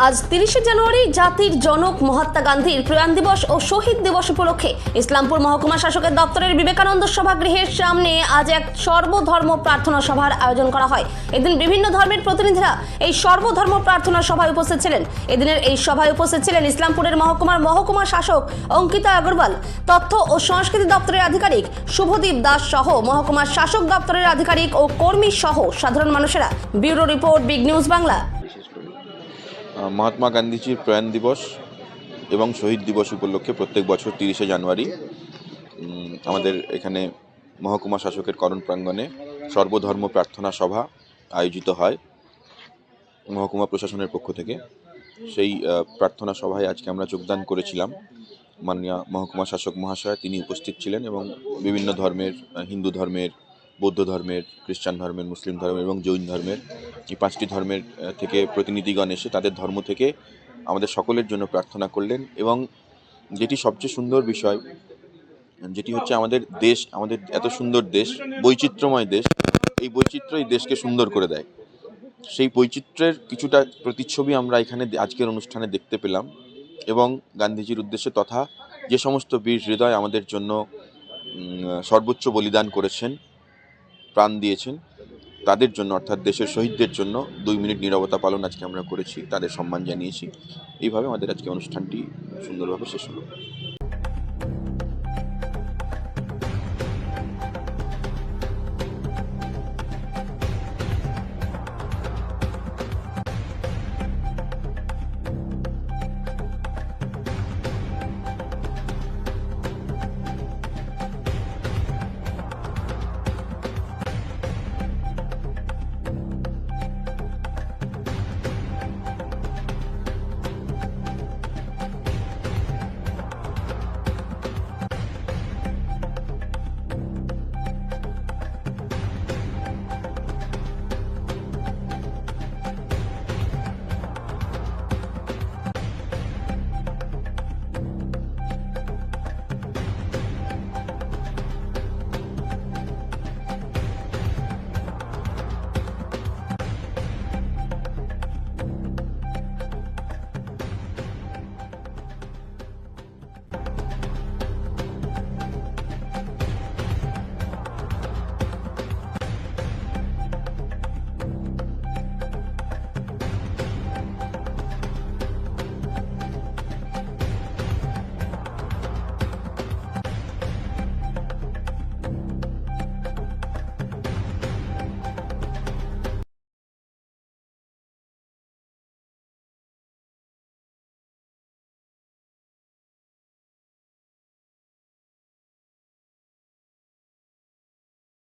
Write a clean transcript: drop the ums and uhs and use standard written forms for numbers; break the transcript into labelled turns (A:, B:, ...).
A: আজ ৩০শে জানুয়ারি জাতির জনক মহাত্মা গান্ধীর প্রয়াণ দিবস ও শহীদ দিবস উপলক্ষে ইসলামপুর মহকুমা শাসকের দপ্তরের বিবেকানন্দ সভাগৃহের সামনে আজ এক সর্বধর্ম প্রার্থনা সভার আয়োজন করা হয়। এদিন বিভিন্ন ধর্মের প্রতিনিধিরা এই সর্বধর্ম প্রার্থনা সভায় উপস্থিত ছিলেন। এদিনের এই সভায় উপস্থিত ছিলেন ইসলামপুরের মহকুমা শাসক অঙ্কিতা আগরওয়াল, তথ্য ও সংস্কৃতি দপ্তরের আধিকারিক শুভদীপ দাস সহ মহকুমা শাসক দপ্তরের আধিকারিক ও কর্মী সহ সাধারণ মানুষেরা। Bureau report, big news Bangla.
B: Mahatma গান্ধীজির প্রয়াণ দিবস এবং শহীদ দিবস উপলক্ষে প্রত্যেক বছর ৩০শে জানুয়ারি আমাদের এখানে মহকুমা শাসকের করণ প্রাঙ্গণে সর্বধর্ম প্রার্থনা সভা আয়োজিত হয় মহকুমা প্রশাসনের পক্ষ থেকে। সেই প্রার্থনা সভায় আজকে আমরা যোগদান করেছিলাম। মাননীয় মহকুমা শাসক মহাশয় তিনি উপস্থিত ছিলেন এবং বিভিন্ন ধর্মের, হিন্দু ধর্মের, বৌদ্ধ ধর্মের, খ্রিস্টান ধর্মের, মুসলিম ধর্মের এবং জৈন ধর্মের, এই 5টি ধর্মের থেকে প্রতিনিধিগণ এসে তাদের ধর্ম থেকে আমাদের সকলের জন্য প্রার্থনা করলেন। এবং যেটি সবচেয়ে সুন্দর বিষয়, যেটি হচ্ছে আমাদের দেশ, আমাদের এত সুন্দর দেশ, বৈচিত্র্যময় দেশ, এই বৈচিত্র্য এই দেশকে সুন্দর করে দেয়। সেই বৈচিত্র্যের কিছুটা প্রতিচ্ছবি আমরা এখানে আজকের অনুষ্ঠানে দেখতে পেলাম। এবং গান্ধীজির উদ্দেশ্যে তথা যে সমস্ত বীর হৃদয় আমাদের জন্য সর্বোচ্চ বলিদান করেছেন, প্রাণ দিয়েছেন, তাদের জন্য অর্থাৎ দেশের শহীদদের জন্য 2 মিনিট নীরবতা পালন আজকে আমরা করেছি, তাদের সম্মান জানিয়েছি। এইভাবে আমাদের আজকে অনুষ্ঠানটি সুন্দরভাবে শেষ হলো।